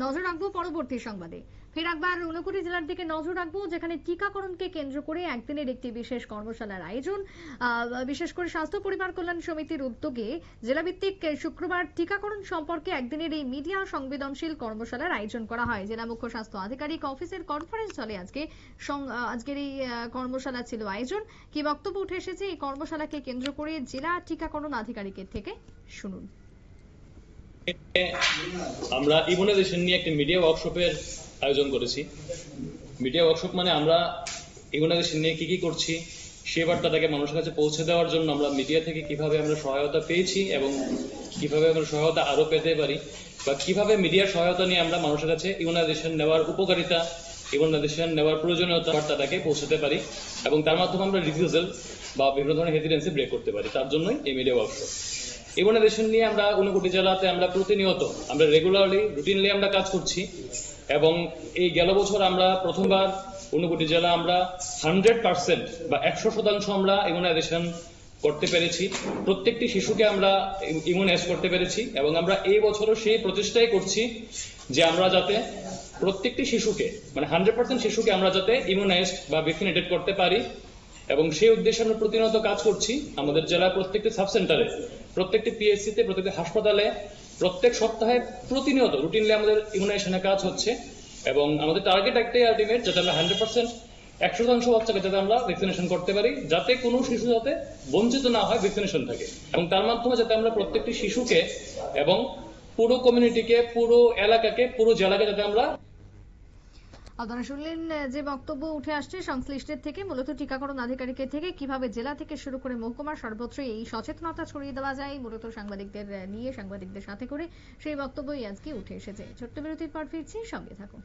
নজর রাখবো পরবর্তী সংবাদে। ফের একবার ঊনকোটি জেলার দিকে নজর রাখবো, যেখানে টিকাকরণকে কেন্দ্র করে একদিনের একটি বিশেষ কর্মশালার আয়োজন। বিশেষ করে স্বাস্থ্য পরিবার কল্যাণ সমিতির উদ্যোগে জেলাভিত্তিক শুক্রবার টিকাকরণ সম্পর্কে একদিনের এই মিডিয়া সংবেদনশীল কর্মশালার আয়োজন করা হয়। জেলা মুখ্য স্বাস্থ্য আধিকারিক অফিসের কনফারেন্স হলে আজকের এই কর্মশালা ছিল আয়োজন। কি বক্তব্য উঠে এসেছে এই কর্মশালাকে কেন্দ্র করে জেলা টিকাকরণ আধিকারিকের থেকে, শুনুন। আমরা ইমিউনাইজেশন নিয়ে একটা মিডিয়া ওয়ার্কশপের আয়োজন করেছি। মিডিয়া ওয়ার্কশপ মানে আমরা ইমিউনাইজেশন নিয়ে কি করছি সেই বার্তাটাকে মানুষের কাছে পৌঁছে দেওয়ার জন্য আমরা মিডিয়া থেকে কিভাবে আমরা সহায়তা পেয়েছি এবং কিভাবে আমরা সহায়তা আরো পেতে পারি, বা কিভাবে মিডিয়ার সহায়তা নিয়ে আমরা মানুষের কাছে ইমিউনাইজেশন নেওয়ার উপকারিতা, ইমিউনাইজেশন নেওয়ার প্রয়োজনীয়তা বার্তাটাকে পৌঁছাতে পারি এবং তার মাধ্যমে আমরা রিফিউজাল বা বিভিন্ন ধরনের হেজিটেন্সি ব্রেক করতে পারি। তার জন্যই এই মিডিয়া ওয়ার্কশপ। ইমিউনাইজেশন নিয়ে আমরা ঊনকোটি জেলাতে আমরা প্রতিনিয়ত আমরা রেগুলারলি রুটিনলি আমরা কাজ করছি এবং এই গেল বছর আমরা প্রথমবার ঊনকোটি জেলা আমরা 100% বা 100% আমরা ইমিউনাইজেশন করতে পেরেছি। প্রত্যেকটি শিশুকে আমরা ইমিউনাইজ করতে পেরেছি এবং আমরা এই বছরও সেই প্রচেষ্টাই করছি যে আমরা যাতে প্রত্যেকটি শিশুকে মানে 100% শিশুকে আমরা যাতে ইমিউনাইজড বা ভ্যাকসিনেটেড করতে পারি এবং সেই উদ্দেশ্যে আমরা প্রতিনিয়ত কাজ করছি। আমাদের জেলার প্রত্যেকটি সাব সেন্টারে, প্রত্যেকটি পিএসসিতে, প্রত্যেকটি হাসপাতালে প্রত্যেক সপ্তাহে প্রতিনিয়ত রুটিনলি আমাদের ইমিউনাইজেশনের কাজ হচ্ছে এবং আমাদের টার্গেট একটাই আলটিমেট, যাতে আমরা 100% 100% বাচ্চাকে যাতে আমরা ভ্যাকসিনেশন করতে পারি, যাতে কোনো শিশু যাতে বঞ্চিত না হয় ভ্যাকসিনেশন থেকে এবং তার মাধ্যমে যাতে আমরা প্রত্যেকটি শিশুকে এবং পুরো কমিউনিটিকে, পুরো এলাকাকে, পুরো জেলাকে যাতে আমরা। আপনারা শুনলেন যে বক্তব্য উঠে আসছে সংশ্লিষ্টের থেকে, মূলত টিকাকরণ আধিকারিকের থেকে, কিভাবে জেলা থেকে শুরু করে মহকুমার সর্বত্র এই সচেতনতা ছড়িয়ে দেওয়া যায় মূলত সাংবাদিকদের নিয়ে, সাংবাদিকদের সাথে করে, সেই বক্তব্যই আজকে উঠে এসেছে। ছোট্ট বিরতির পর ফিরছি, সঙ্গে থাকুন।